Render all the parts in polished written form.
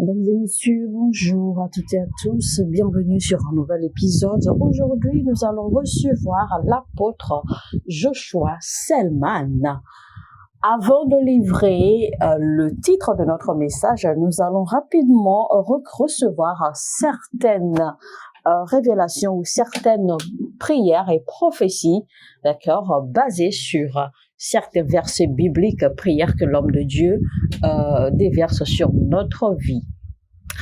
Mesdames et messieurs, bonjour à toutes et à tous, bienvenue sur un nouvel épisode. Aujourd'hui, nous allons recevoir l'apôtre Joshua Selman. Avant de livrer le titre de notre message, nous allons rapidement recevoir certaines révélations ou certaines prières et prophéties, d'accord, basées sur certains versets bibliques, prières que l'homme de Dieu déverse sur notre vie.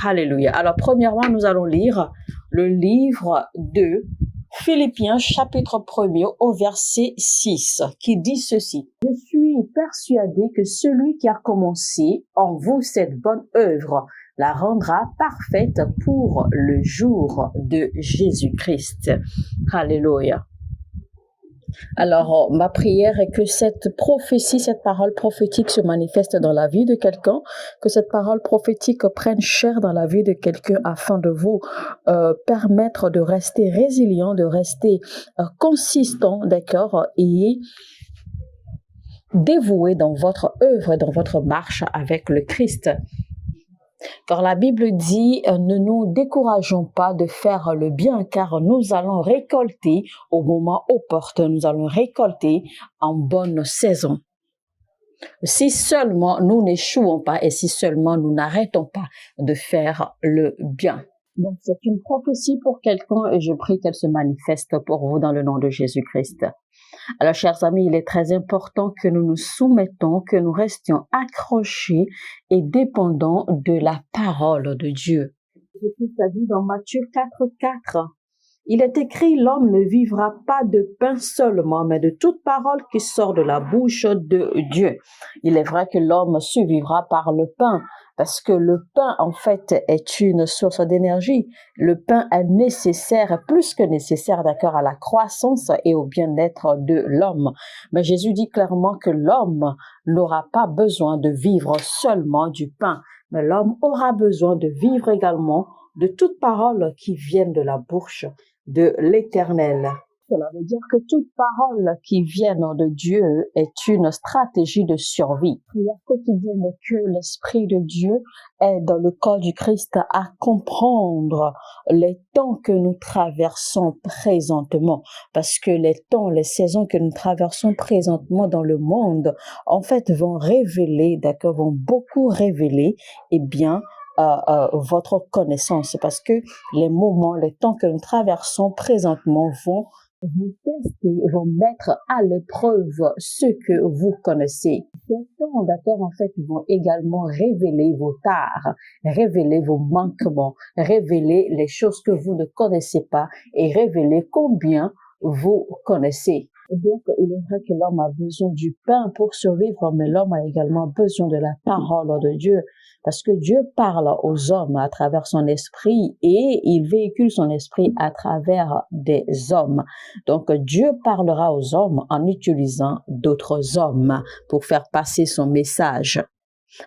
Alléluia. Alors, premièrement, nous allons lire le livre de Philippiens, chapitre 1er, au verset 6, qui dit ceci. « Je suis persuadé que celui qui a commencé en vous cette bonne œuvre la rendra parfaite pour le jour de Jésus-Christ. » Alléluia. Alors, ma prière est que cette prophétie, cette parole prophétique se manifeste dans la vie de quelqu'un, que cette parole prophétique prenne chair dans la vie de quelqu'un afin de vous permettre de rester résilient, de rester consistant, d'accord, et dévoué dans votre œuvre, dans votre marche avec le Christ. Car la Bible dit, ne nous décourageons pas de faire le bien, car nous allons récolter au moment opportun, nous allons récolter en bonne saison. Si seulement nous n'échouons pas et si seulement nous n'arrêtons pas de faire le bien. Donc c'est une prophétie pour quelqu'un et je prie qu'elle se manifeste pour vous dans le nom de Jésus-Christ. Alors, chers amis, il est très important que nous nous soumettons, que nous restions accrochés et dépendants de la parole de Dieu. Jésus a dit dans Matthieu 4:4, il est écrit, l'homme ne vivra pas de pain seulement, mais de toute parole qui sort de la bouche de Dieu. Il est vrai que l'homme survivra par le pain, parce que le pain, en fait, est une source d'énergie. Le pain est nécessaire, plus que nécessaire, d'accord, à la croissance et au bien-être de l'homme. Mais Jésus dit clairement que l'homme n'aura pas besoin de vivre seulement du pain, mais l'homme aura besoin de vivre également de toute parole qui vienne de la bouche de l'Éternel. Cela veut dire que toute parole qui vient de Dieu est une stratégie de survie. La prière quotidienne est que l'Esprit de Dieu aide le corps du Christ à comprendre les temps que nous traversons présentement. Parce que les temps, les saisons que nous traversons présentement dans le monde, en fait, vont révéler, d'accord, vont beaucoup révéler, eh bien, votre connaissance. Parce que les moments, les temps que nous traversons présentement vont vous tester, vont mettre à l'épreuve ce que vous connaissez. Ces temps, d'accord, en fait, vont également révéler vos tares, révéler vos manquements, révéler les choses que vous ne connaissez pas et révéler combien vous connaissez. Et donc, il est vrai que l'homme a besoin du pain pour survivre, mais l'homme a également besoin de la parole de Dieu. Parce que Dieu parle aux hommes à travers son esprit et il véhicule son esprit à travers des hommes. Donc, Dieu parlera aux hommes en utilisant d'autres hommes pour faire passer son message.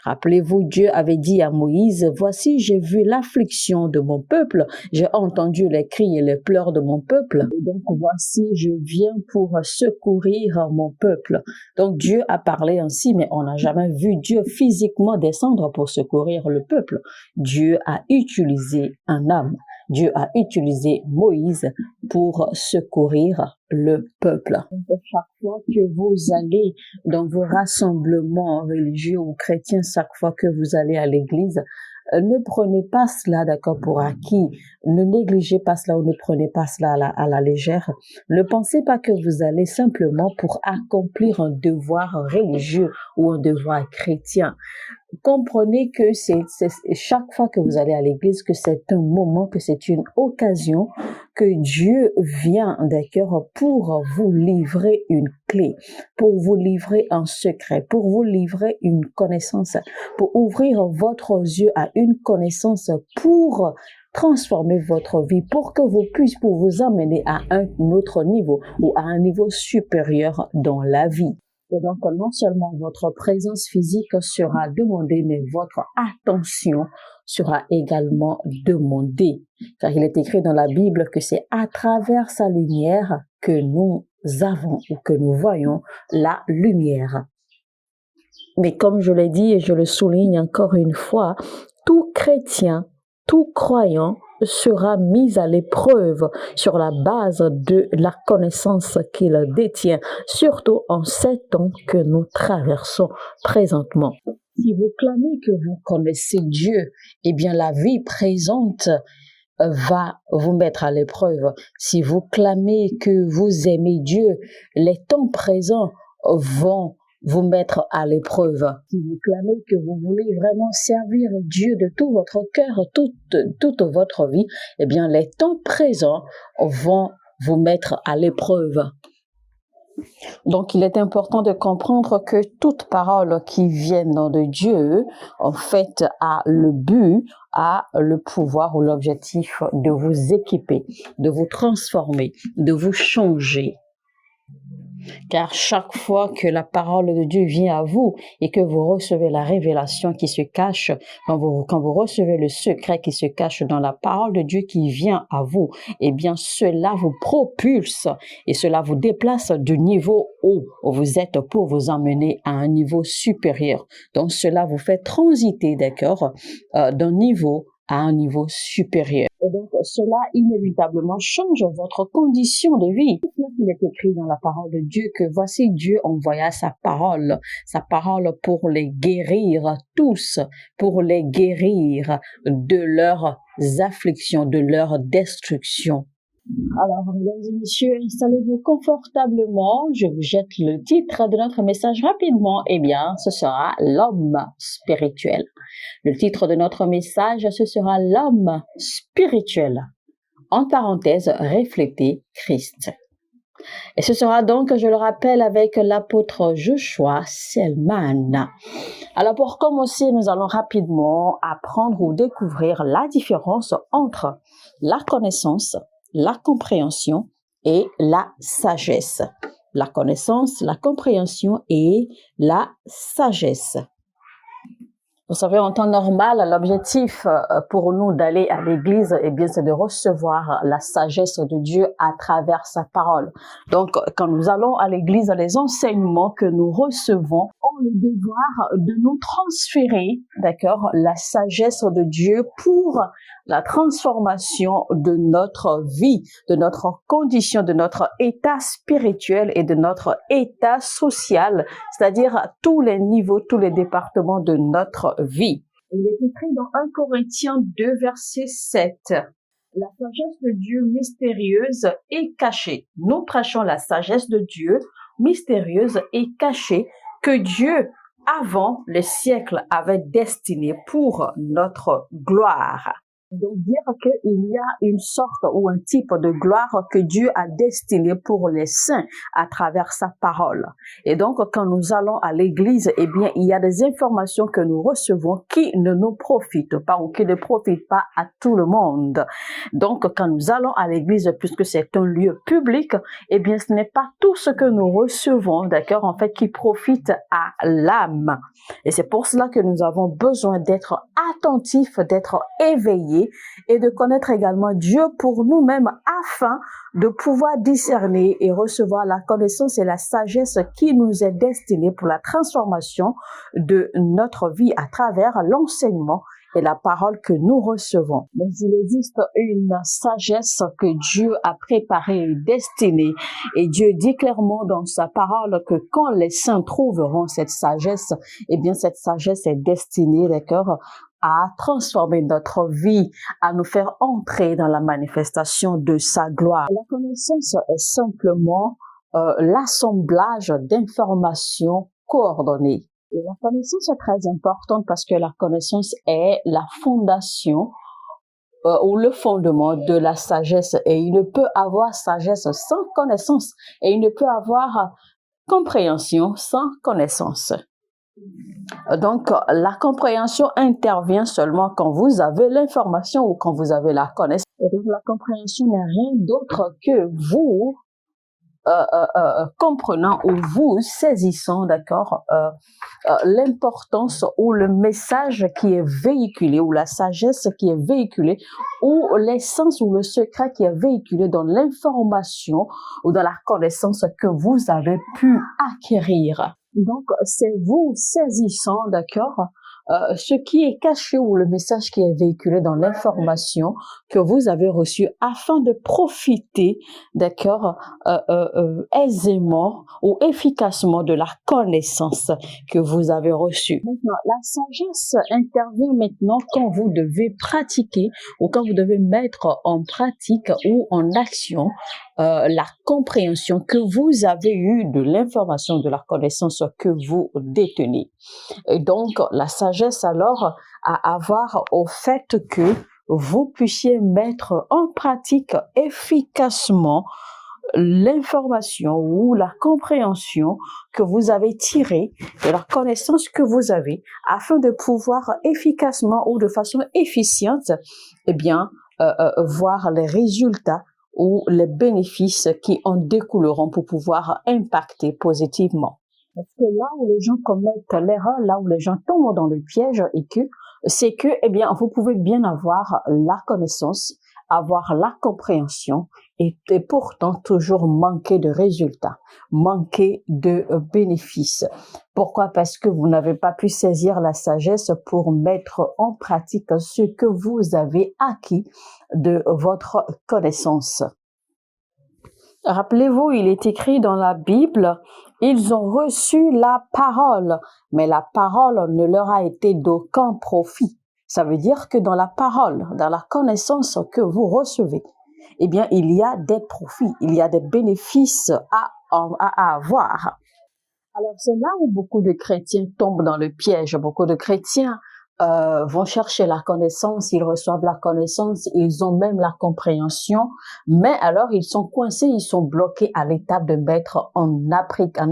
Rappelez-vous, Dieu avait dit à Moïse, « Voici, j'ai vu l'affliction de mon peuple, j'ai entendu les cris et les pleurs de mon peuple, et donc voici, je viens pour secourir mon peuple. » Donc Dieu a parlé ainsi, mais on n'a jamais vu Dieu physiquement descendre pour secourir le peuple. Dieu a utilisé un homme. Dieu a utilisé Moïse pour secourir le peuple. Chaque fois que vous allez dans vos rassemblements religieux ou chrétiens, chaque fois que vous allez à l'église, ne prenez pas cela, d'accord, pour acquis. Ne négligez pas cela ou ne prenez pas cela à la légère. Ne pensez pas que vous allez simplement pour accomplir un devoir religieux ou un devoir chrétien. Comprenez que c'est chaque fois que vous allez à l'église, que c'est un moment, que c'est une occasion, que Dieu vient, d'accord, pour vous livrer une clé, pour vous livrer un secret, pour vous livrer une connaissance, pour ouvrir votre yeux à une connaissance, pour transformer votre vie, pour que vous puissiez, pour vous amener à un autre niveau ou à un niveau supérieur dans la vie. Et donc, non seulement votre présence physique sera demandée, mais votre attention sera également demandée. Car il est écrit dans la Bible que c'est à travers sa lumière que nous avons ou que nous voyons la lumière. Mais comme je l'ai dit et je le souligne encore une fois, tout chrétien, tout croyant sera mis à l'épreuve sur la base de la connaissance qu'il détient, surtout en ces temps que nous traversons présentement. Si vous clamez que vous connaissez Dieu, eh bien la vie présente va vous mettre à l'épreuve. Si vous clamez que vous aimez Dieu, les temps présents vont vous mettre à l'épreuve. Si vous clamez que vous voulez vraiment servir Dieu de tout votre cœur, toute votre vie, eh bien les temps présents vont vous mettre à l'épreuve. Donc, il est important de comprendre que toute parole qui vient de Dieu, en fait, a le but, a le pouvoir ou l'objectif de vous équiper, de vous transformer, de vous changer. Car chaque fois que la parole de Dieu vient à vous et que vous recevez la révélation qui se cache, quand vous recevez le secret qui se cache dans la parole de Dieu qui vient à vous, eh bien cela vous propulse et cela vous déplace du niveau où vous êtes pour vous emmener à un niveau supérieur. Donc cela vous fait transiter, d'accord, d'un niveau à un niveau supérieur. Et donc, cela inévitablement change votre condition de vie. Il est écrit dans la parole de Dieu que voici Dieu envoya sa parole pour les guérir tous, pour les guérir de leurs afflictions, de leur destruction. Alors, mesdames et messieurs, installez-vous confortablement. Je vous jette le titre de notre message rapidement. Eh bien, ce sera l'homme spirituel. Le titre de notre message, ce sera l'homme spirituel. En parenthèse, refléter Christ. Et ce sera donc, je le rappelle, avec l'apôtre Joshua Selman. Alors, pour commencer, nous allons rapidement apprendre ou découvrir la différence entre la connaissance, la compréhension et la sagesse. La connaissance, la compréhension et la sagesse. Vous savez, en temps normal, l'objectif pour nous d'aller à l'église, eh bien, c'est de recevoir la sagesse de Dieu à travers sa parole. Donc, quand nous allons à l'église, les enseignements que nous recevons ont le devoir de nous transférer, d'accord, la sagesse de Dieu pour la transformation de notre vie, de notre condition, de notre état spirituel et de notre état social, c'est-à-dire à tous les niveaux, tous les départements de notre vie. Il est écrit dans 1 Corinthiens 2, verset 7. La sagesse de Dieu mystérieuse et cachée. Nous prêchons la sagesse de Dieu mystérieuse et cachée que Dieu, avant le siècle, avait destinée pour notre gloire. Donc, dire qu'il y a une sorte ou un type de gloire que Dieu a destiné pour les saints à travers sa parole. Et donc, quand nous allons à l'église, eh bien, il y a des informations que nous recevons qui ne nous profitent pas ou qui ne profitent pas à tout le monde. Donc, quand nous allons à l'église, puisque c'est un lieu public, eh bien, ce n'est pas tout ce que nous recevons, d'accord, en fait, qui profite à l'âme. Et c'est pour cela que nous avons besoin d'être attentifs, d'être éveillés et de connaître également Dieu pour nous-mêmes afin de pouvoir discerner et recevoir la connaissance et la sagesse qui nous est destinée pour la transformation de notre vie à travers l'enseignement et la parole que nous recevons. Mais il existe une sagesse que Dieu a préparée et destinée. Et Dieu dit clairement dans sa parole que quand les saints trouveront cette sagesse, eh bien cette sagesse est destinée, d'accord, à transformer notre vie, à nous faire entrer dans la manifestation de sa gloire. La connaissance est simplement l'assemblage d'informations coordonnées. Et la connaissance est très importante parce que la connaissance est la fondation ou le fondement de la sagesse. Et il ne peut avoir sagesse sans connaissance. Et il ne peut avoir compréhension sans connaissance. Donc, la compréhension intervient seulement quand vous avez l'information ou quand vous avez la connaissance. Et donc, la compréhension n'est rien d'autre que vous comprenant ou vous saisissant, d'accord, l'importance ou le message qui est véhiculé ou la sagesse qui est véhiculée ou l'essence ou le secret qui est véhiculé dans l'information ou dans la connaissance que vous avez pu acquérir. Donc, c'est vous saisissant, d'accord, ce qui est caché ou le message qui est véhiculé dans l'information que vous avez reçue afin de profiter, d'accord, aisément ou efficacement de la connaissance que vous avez reçue. Maintenant, la sagesse intervient maintenant quand vous devez pratiquer ou quand vous devez mettre en pratique ou en action la compréhension que vous avez eue de l'information, de la connaissance que vous détenez. Et donc, la sagesse alors à avoir au fait que vous puissiez mettre en pratique efficacement l'information ou la compréhension que vous avez tirée de la connaissance que vous avez afin de pouvoir efficacement ou de façon efficiente, eh bien, voir les résultats ou les bénéfices qui en découleront pour pouvoir impacter positivement. Parce que là où les gens commettent l'erreur, là où les gens tombent dans le piège, c'est que, eh bien, vous pouvez bien avoir la connaissance, avoir la compréhension et pourtant toujours manquer de résultats, manquer de bénéfices. Pourquoi? Parce que vous n'avez pas pu saisir la sagesse pour mettre en pratique ce que vous avez acquis de votre connaissance. Rappelez-vous, il est écrit dans la Bible, ils ont reçu la parole, mais la parole ne leur a été d'aucun profit. Ça veut dire que dans la parole, dans la connaissance que vous recevez, eh bien, il y a des profits, il y a des bénéfices à avoir. Alors, c'est là où beaucoup de chrétiens tombent dans le piège. Beaucoup de chrétiens vont chercher la connaissance, ils reçoivent la connaissance, ils ont même la compréhension, mais alors ils sont coincés, ils sont bloqués à l'étape de mettre en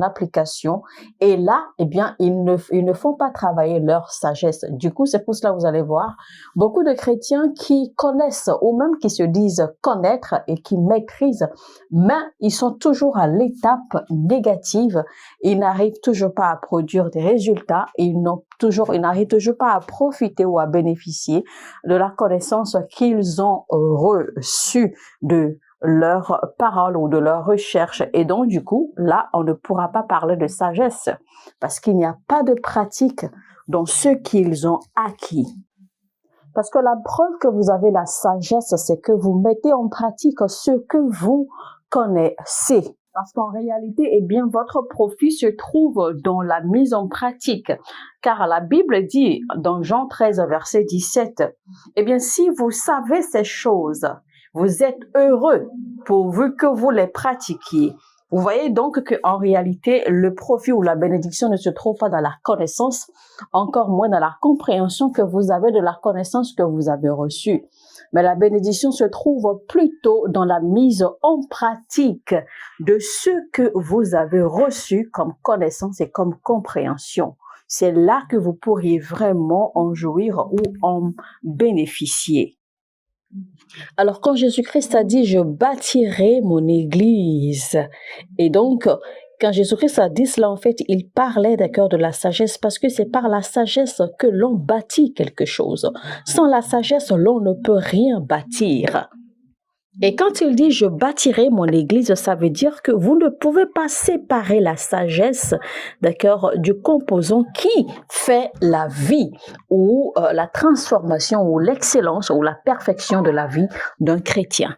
application, et là, eh bien, ils ne font pas travailler leur sagesse. Du coup, c'est pour cela que vous allez voir beaucoup de chrétiens qui connaissent ou même qui se disent connaître et qui maîtrisent, mais ils sont toujours à l'étape négative, ils n'arrivent toujours pas à produire des résultats, ils n'arrivent toujours pas à profiter ou à bénéficier de la connaissance qu'ils ont reçue de leur parole ou de leur recherche. Et donc, du coup, là, on ne pourra pas parler de sagesse parce qu'il n'y a pas de pratique dans ce qu'ils ont acquis. Parce que la preuve que vous avez la sagesse, c'est que vous mettez en pratique ce que vous connaissez. Parce qu'en réalité, eh bien, votre profit se trouve dans la mise en pratique. Car la Bible dit, dans Jean 13, verset 17, eh bien, si vous savez ces choses, vous êtes heureux pourvu que vous les pratiquiez. Vous voyez donc qu'en réalité, le profit ou la bénédiction ne se trouve pas dans la connaissance, encore moins dans la compréhension que vous avez de la connaissance que vous avez reçue. Mais la bénédiction se trouve plutôt dans la mise en pratique de ce que vous avez reçu comme connaissance et comme compréhension. C'est là que vous pourriez vraiment en jouir ou en bénéficier. Alors, quand Jésus-Christ a dit « Je bâtirai mon église », et donc, quand Jésus-Christ a dit cela, en fait, il parlait d'accord de la sagesse parce que c'est par la sagesse que l'on bâtit quelque chose. Sans la sagesse, l'on ne peut rien bâtir. Et quand il dit « je bâtirai mon église », ça veut dire que vous ne pouvez pas séparer la sagesse, d'accord, du composant qui fait la vie ou la transformation ou l'excellence ou la perfection de la vie d'un chrétien.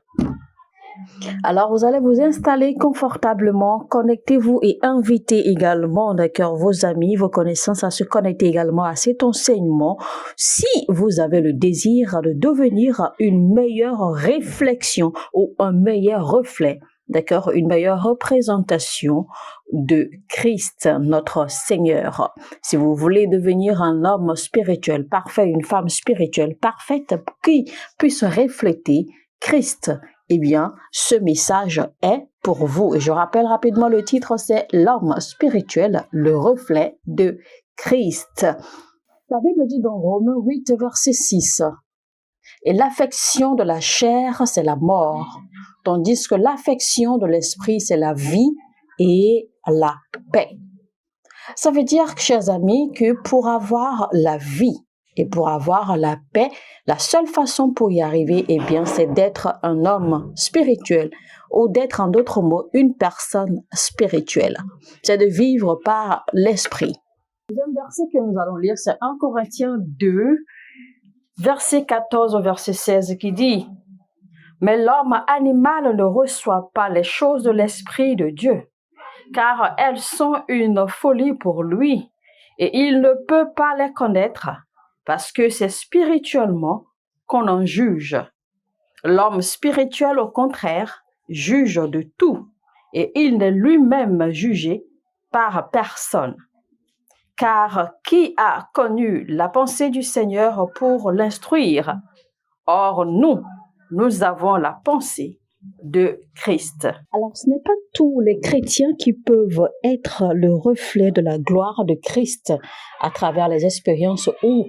Alors, vous allez vous installer confortablement, connectez-vous et invitez également, d'accord, vos amis, vos connaissances à se connecter également à cet enseignement si vous avez le désir de devenir une meilleure réflexion ou un meilleur reflet, d'accord, une meilleure représentation de Christ, notre Seigneur. Si vous voulez devenir un homme spirituel parfait, une femme spirituelle parfaite qui puisse refléter Christ, eh bien, ce message est pour vous. Et je rappelle rapidement le titre, c'est « L'homme spirituel, le reflet de Christ ». La Bible dit dans Romains 8, verset 6, « Et l'affection de la chair, c'est la mort, tandis que l'affection de l'esprit, c'est la vie et la paix. » Ça veut dire, chers amis, que pour avoir la vie, et pour avoir la paix, la seule façon pour y arriver, eh bien, c'est d'être un homme spirituel ou d'être, en d'autres mots, une personne spirituelle. C'est de vivre par l'esprit. Le deuxième verset que nous allons lire, c'est 1 Corinthiens 2, verset 14 au verset 16 qui dit « Mais l'homme animal ne reçoit pas les choses de l'Esprit de Dieu, car elles sont une folie pour lui, et il ne peut pas les connaître, parce que c'est spirituellement qu'on en juge. L'homme spirituel, au contraire, juge de tout, et il n'est lui-même jugé par personne. Car qui a connu la pensée du Seigneur pour l'instruire? Or, nous avons la pensée de Christ. » Alors, ce n'est pas tous les chrétiens qui peuvent être le reflet de la gloire de Christ à travers les expériences ou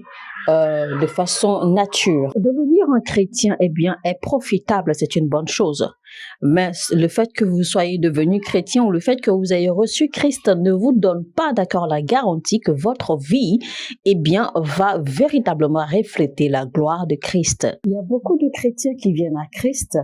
de façon nature. Devenir un chrétien, eh bien, est profitable, c'est une bonne chose. Mais le fait que vous soyez devenu chrétien ou le fait que vous ayez reçu Christ ne vous donne pas, d'accord, la garantie que votre vie, eh bien, va véritablement refléter la gloire de Christ. Il y a beaucoup de chrétiens qui viennent à Christ.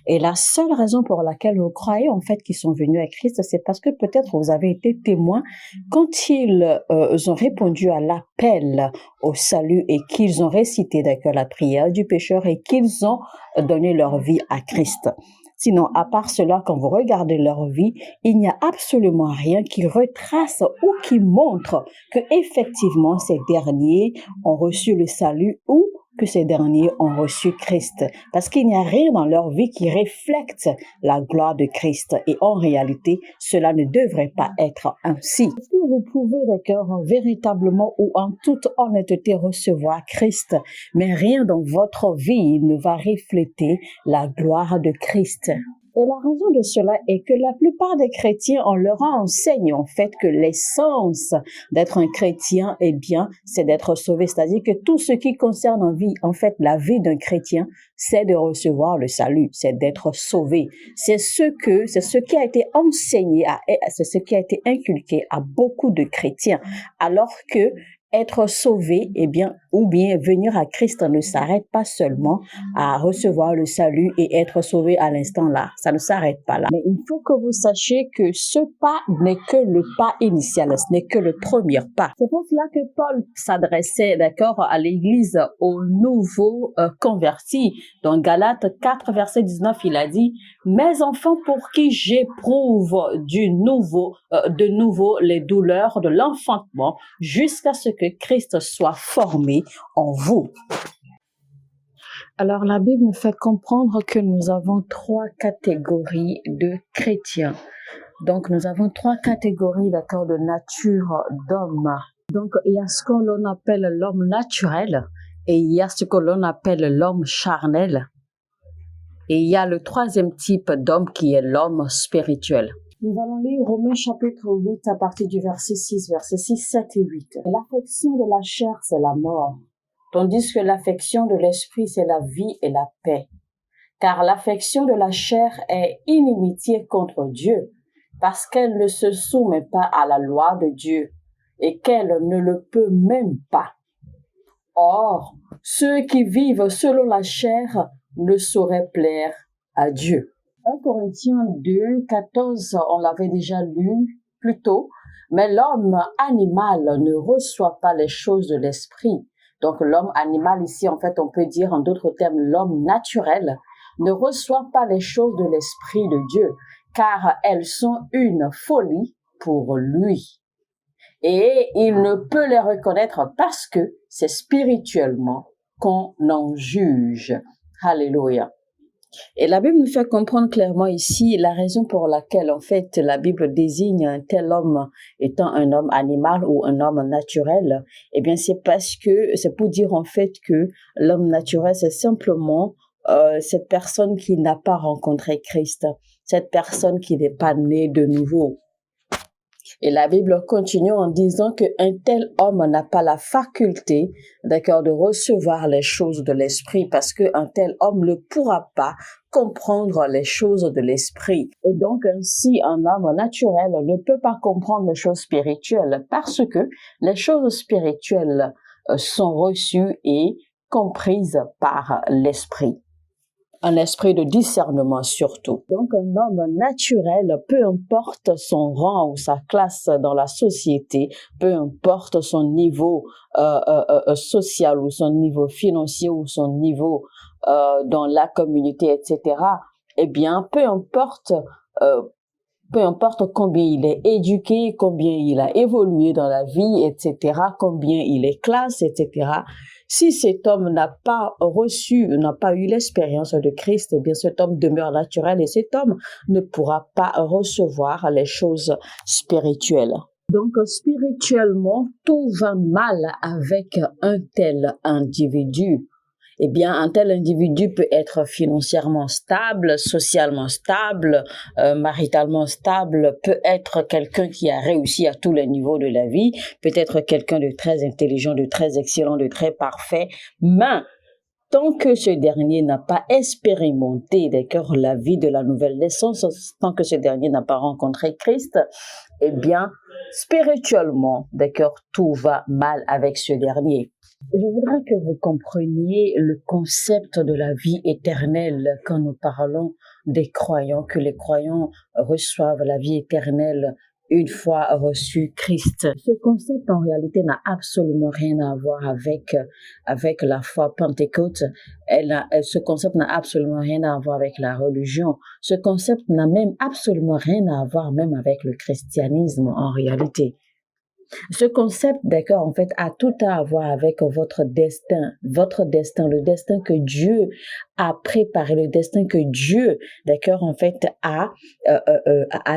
Et la seule raison pour laquelle vous croyez en fait qu'ils sont venus à Christ, c'est parce que peut-être vous avez été témoin quand ils ont répondu à l'appel au salut et qu'ils ont récité d'accord la prière du pécheur et qu'ils ont donné leur vie à Christ. Sinon, à part cela, quand vous regardez leur vie, il n'y a absolument rien qui retrace ou qui montre que effectivement ces derniers ont reçu le salut ou que ces derniers ont reçu Christ. Parce qu'il n'y a rien dans leur vie qui reflète la gloire de Christ. Et en réalité, cela ne devrait pas être ainsi. Est-ce que vous pouvez, d'accord, véritablement ou en toute honnêteté recevoir Christ, mais rien dans votre vie ne va refléter la gloire de Christ? Et la raison de cela est que la plupart des chrétiens, on leur enseigne en fait que l'essence d'être un chrétien, eh bien, c'est d'être sauvé. C'est-à-dire que tout ce qui concerne en fait, la vie d'un chrétien, c'est de recevoir le salut, c'est d'être sauvé. C'est ce qui a été enseigné, c'est ce qui a été inculqué à beaucoup de chrétiens. Alors que être sauvé, eh bien, ou bien venir à Christ ne s'arrête pas seulement à recevoir le salut et être sauvé à l'instant là. Ça ne s'arrête pas là. Mais il faut que vous sachiez que ce pas n'est que le pas initial, ce n'est que le premier pas. C'est pour cela que Paul s'adressait, d'accord, à l'église aux nouveaux convertis. Dans Galates 4, verset 19, il a dit « Mes enfants pour qui j'éprouve de nouveau les douleurs de l'enfantement jusqu'à ce que Christ soit formé en vous. » Alors, la Bible nous fait comprendre que nous avons 3 catégories de chrétiens. Donc, nous avons 3 catégories, d'accord, de nature d'homme. Donc, il y a ce que l'on appelle l'homme naturel et il y a ce que l'on appelle l'homme charnel. Et il y a le 3e type d'homme qui est l'homme spirituel. Nous allons lire Romains chapitre 8 à partir du verset 6, versets 6, 7 et 8. L'affection de la chair, c'est la mort, tandis que l'affection de l'esprit, c'est la vie et la paix. Car l'affection de la chair est inimitié contre Dieu, parce qu'elle ne se soumet pas à la loi de Dieu, et qu'elle ne le peut même pas. Or, ceux qui vivent selon la chair ne sauraient plaire à Dieu. 1 Corinthiens 2, 14, on l'avait déjà lu plus tôt, mais l'homme animal ne reçoit pas les choses de l'esprit. Donc l'homme animal ici, en fait, on peut dire en d'autres termes, l'homme naturel ne reçoit pas les choses de l'esprit de Dieu, car elles sont une folie pour lui. Et il ne peut les reconnaître parce que c'est spirituellement qu'on en juge. Alléluia. Et la Bible nous fait comprendre clairement ici la raison pour laquelle, en fait, la Bible désigne un tel homme étant un homme animal ou un homme naturel. Eh bien, c'est pour dire, en fait, que l'homme naturel, c'est simplement cette personne qui n'a pas rencontré Christ, cette personne qui n'est pas née de nouveau. Et la Bible continue en disant qu'un tel homme n'a pas la faculté, d'accord, de recevoir les choses de l'esprit parce qu'un tel homme ne pourra pas comprendre les choses de l'esprit. Et donc ainsi, un homme naturel ne peut pas comprendre les choses spirituelles parce que les choses spirituelles sont reçues et comprises par l'esprit. un esprit de discernement surtout. Donc un homme naturel, peu importe son rang ou sa classe dans la société, peu importe son niveau social ou son niveau financier ou son niveau dans la communauté, etc., eh bien, peu importe combien il est éduqué, combien il a évolué dans la vie, etc., combien il est classe, etc., si cet homme n'a pas eu l'expérience de Christ, eh bien cet homme demeure naturel et cet homme ne pourra pas recevoir les choses spirituelles. Donc, spirituellement, tout va mal avec un tel individu. Eh bien, un tel individu peut être financièrement stable, socialement stable, maritalement stable, peut être quelqu'un qui a réussi à tous les niveaux de la vie, peut être quelqu'un de très intelligent, de très excellent, de très parfait, mais tant que ce dernier n'a pas expérimenté, d'accord, la vie de la nouvelle naissance, tant que ce dernier n'a pas rencontré Christ, eh bien, spirituellement, d'accord, tout va mal avec ce dernier. Je voudrais que vous compreniez le concept de la vie éternelle quand nous parlons des croyants, que les croyants reçoivent la vie éternelle une fois reçu Christ. Ce concept, en réalité, n'a absolument rien à voir avec la foi Pentecôte. Ce concept n'a absolument rien à voir avec la religion. Ce concept n'a même absolument rien à voir même avec le christianisme, en réalité. Ce concept, d'accord, en fait, a tout à voir avec votre destin, le destin que Dieu a préparé, le destin que Dieu, d'accord, en fait, a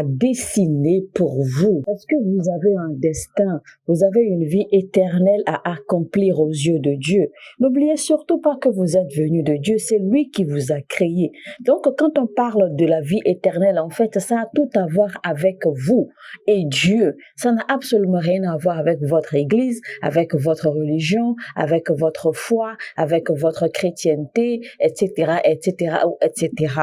dessiné pour vous. Parce que vous avez un destin, vous avez une vie éternelle à accomplir aux yeux de Dieu. N'oubliez surtout pas que vous êtes venu de Dieu, c'est lui qui vous a créé. Donc, quand on parle de la vie éternelle, en fait, ça a tout à voir avec vous et Dieu. Ça n'a absolument rien à voir avec votre église, avec votre religion, avec votre foi, avec votre chrétienté, etc., etc., etc.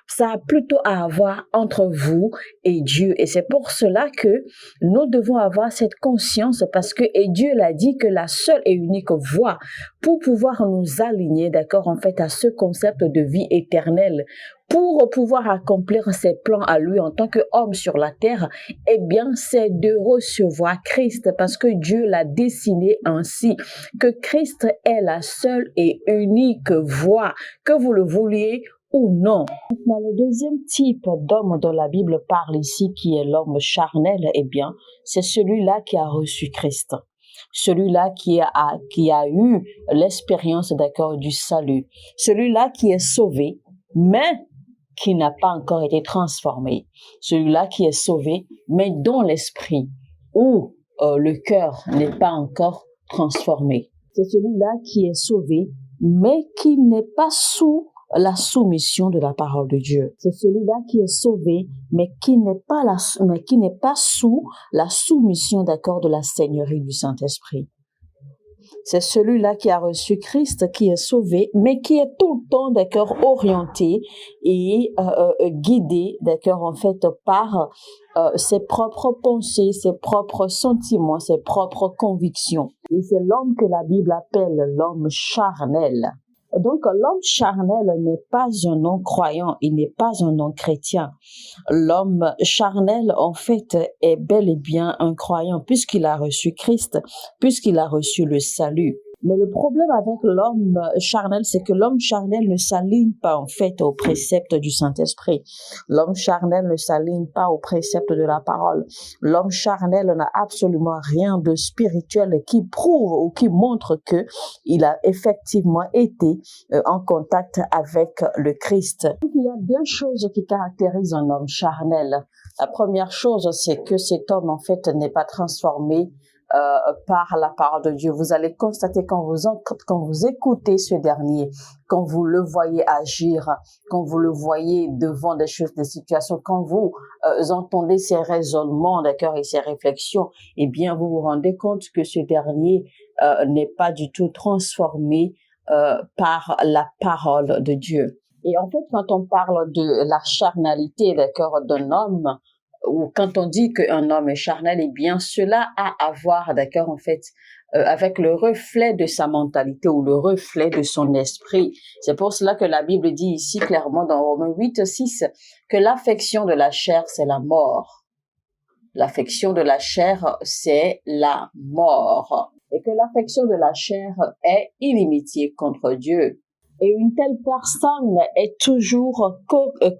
Ça a plutôt à voir entre vous et Dieu. Et c'est pour cela que nous devons avoir cette conscience parce que, et Dieu l'a dit, que la seule et unique voie pour pouvoir nous aligner, d'accord, en fait, à ce concept de vie éternelle, pour pouvoir accomplir ses plans à lui en tant qu'homme sur la terre, eh bien, c'est de recevoir Christ parce que Dieu l'a dessiné ainsi, que Christ est la seule et unique voie, que vous le vouliez ou non. Maintenant, le deuxième type d'homme dont la Bible parle ici, qui est l'homme charnel, eh bien, c'est celui-là qui a reçu Christ. Celui-là qui a eu l'expérience, d'accord, du salut. Celui-là qui est sauvé, mais qui n'a pas encore été transformé. Celui-là qui est sauvé, mais dont l'esprit ou le cœur n'est pas encore transformé. C'est celui-là qui est sauvé, mais qui n'est pas sous la soumission de la parole de Dieu. C'est celui-là qui est sauvé, mais qui n'est pas sous la soumission, d'accord, de la Seigneurie du Saint-Esprit. C'est celui-là qui a reçu Christ, qui est sauvé, mais qui est tout le temps, d'accord, orienté et guidé, d'accord, en fait, par ses propres pensées, ses propres sentiments, ses propres convictions. Et c'est l'homme que la Bible appelle l'homme charnel. Donc, l'homme charnel n'est pas un non-croyant, il n'est pas un non-chrétien. L'homme charnel, en fait, est bel et bien un croyant, puisqu'il a reçu Christ, puisqu'il a reçu le salut. Mais le problème avec l'homme charnel, c'est que l'homme charnel ne s'aligne pas, en fait, aux préceptes du Saint-Esprit. L'homme charnel ne s'aligne pas aux préceptes de la parole. L'homme charnel n'a absolument rien de spirituel qui prouve ou qui montre que il a effectivement été en contact avec le Christ. Il y a deux choses qui caractérisent un homme charnel. La première chose, c'est que cet homme, en fait, n'est pas transformé par la parole de Dieu. Vous allez constater quand vous écoutez ce dernier, quand vous le voyez agir, quand vous le voyez devant des choses, des situations, quand vous entendez ses raisonnements, d'accord, et ses réflexions, eh bien, vous vous rendez compte que ce dernier n'est pas du tout transformé par la parole de Dieu. Et en fait, quand on parle de la charnalité, d'accord, d'un homme, ou quand on dit qu'un homme est charnel, eh bien, cela a à voir, d'accord, en fait, avec le reflet de sa mentalité ou le reflet de son esprit. C'est pour cela que la Bible dit ici clairement dans Romains 8:6 que l'affection de la chair, c'est la mort. L'affection de la chair, c'est la mort. Et que l'affection de la chair est inimitié contre Dieu. Et une telle personne est toujours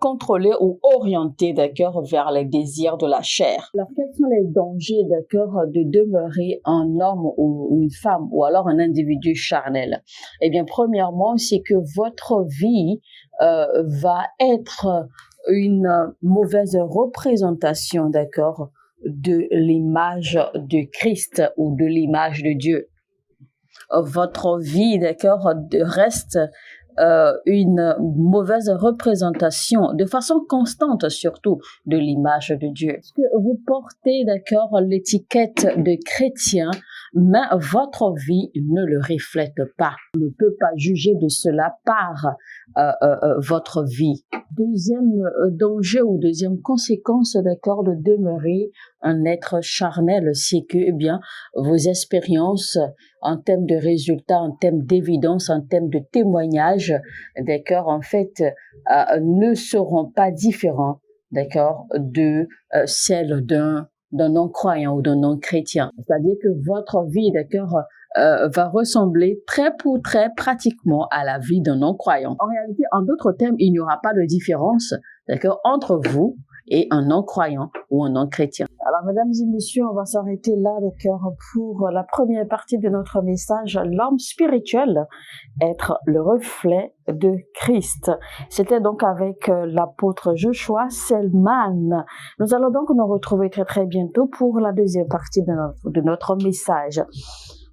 contrôlée ou orientée, d'accord, vers les désirs de la chair. Alors, quels sont les dangers, d'accord, de demeurer un homme ou une femme ou alors un individu charnel? Eh bien, premièrement, c'est que votre vie va être une mauvaise représentation, d'accord, de l'image de Christ ou de l'image de Dieu. Votre vie, d'accord, reste une mauvaise représentation, de façon constante surtout, de l'image de Dieu. Est-ce que vous portez, d'accord, l'étiquette de chrétien, mais votre vie ne le reflète pas. On ne peut pas juger de cela par votre vie. Deuxième danger ou deuxième conséquence, d'accord, de demeurer un être charnel, c'est que, eh bien, vos expériences en termes de résultats, en termes d'évidence, en termes de témoignages, d'accord, en fait, ne seront pas différents, d'accord, de celles d'un non-croyant ou d'un non-chrétien. C'est-à-dire que votre vie, d'accord, va ressembler très pour très pratiquement à la vie d'un non-croyant. En réalité, en d'autres termes, il n'y aura pas de différence, d'accord, entre vous et un non-croyant ou un non-chrétien. Alors, mesdames et messieurs, on va s'arrêter là, d'accord, pour la première partie de notre message, l'homme spirituel, être le reflet de Christ. C'était donc avec l'apôtre Joshua Selman. Nous allons donc nous retrouver très très bientôt pour la deuxième partie de notre message.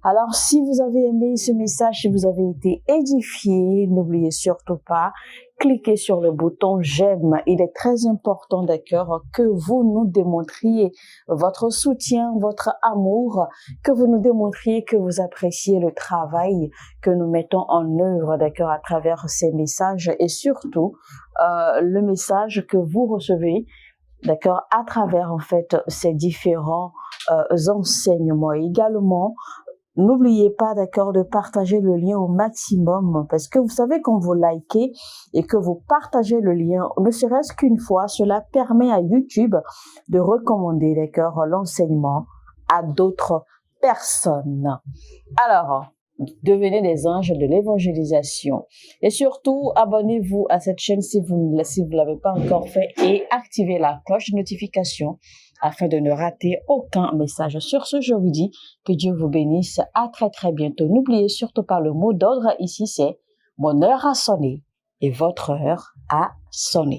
Alors, si vous avez aimé ce message, si vous avez été édifié, n'oubliez surtout pas, cliquez sur le bouton j'aime. Il est très important, d'accord, que vous nous démontriez votre soutien, votre amour, que vous nous démontriez que vous appréciez le travail que nous mettons en œuvre, d'accord, à travers ces messages et surtout le message que vous recevez, d'accord, à travers en fait ces différents enseignements. Également, n'oubliez pas, d'accord, de partager le lien au maximum parce que vous savez, quand vous likez et que vous partagez le lien, ne serait-ce qu'une fois, cela permet à YouTube de recommander, d'accord, l'enseignement à d'autres personnes. Alors, devenez des anges de l'évangélisation. Et surtout, abonnez-vous à cette chaîne si vous ne l'avez pas encore fait et activez la cloche de notification afin de ne rater aucun message. Sur ce, je vous dis que Dieu vous bénisse. À très très bientôt. N'oubliez surtout pas le mot d'ordre ici, c'est mon heure a sonné et votre heure a sonné.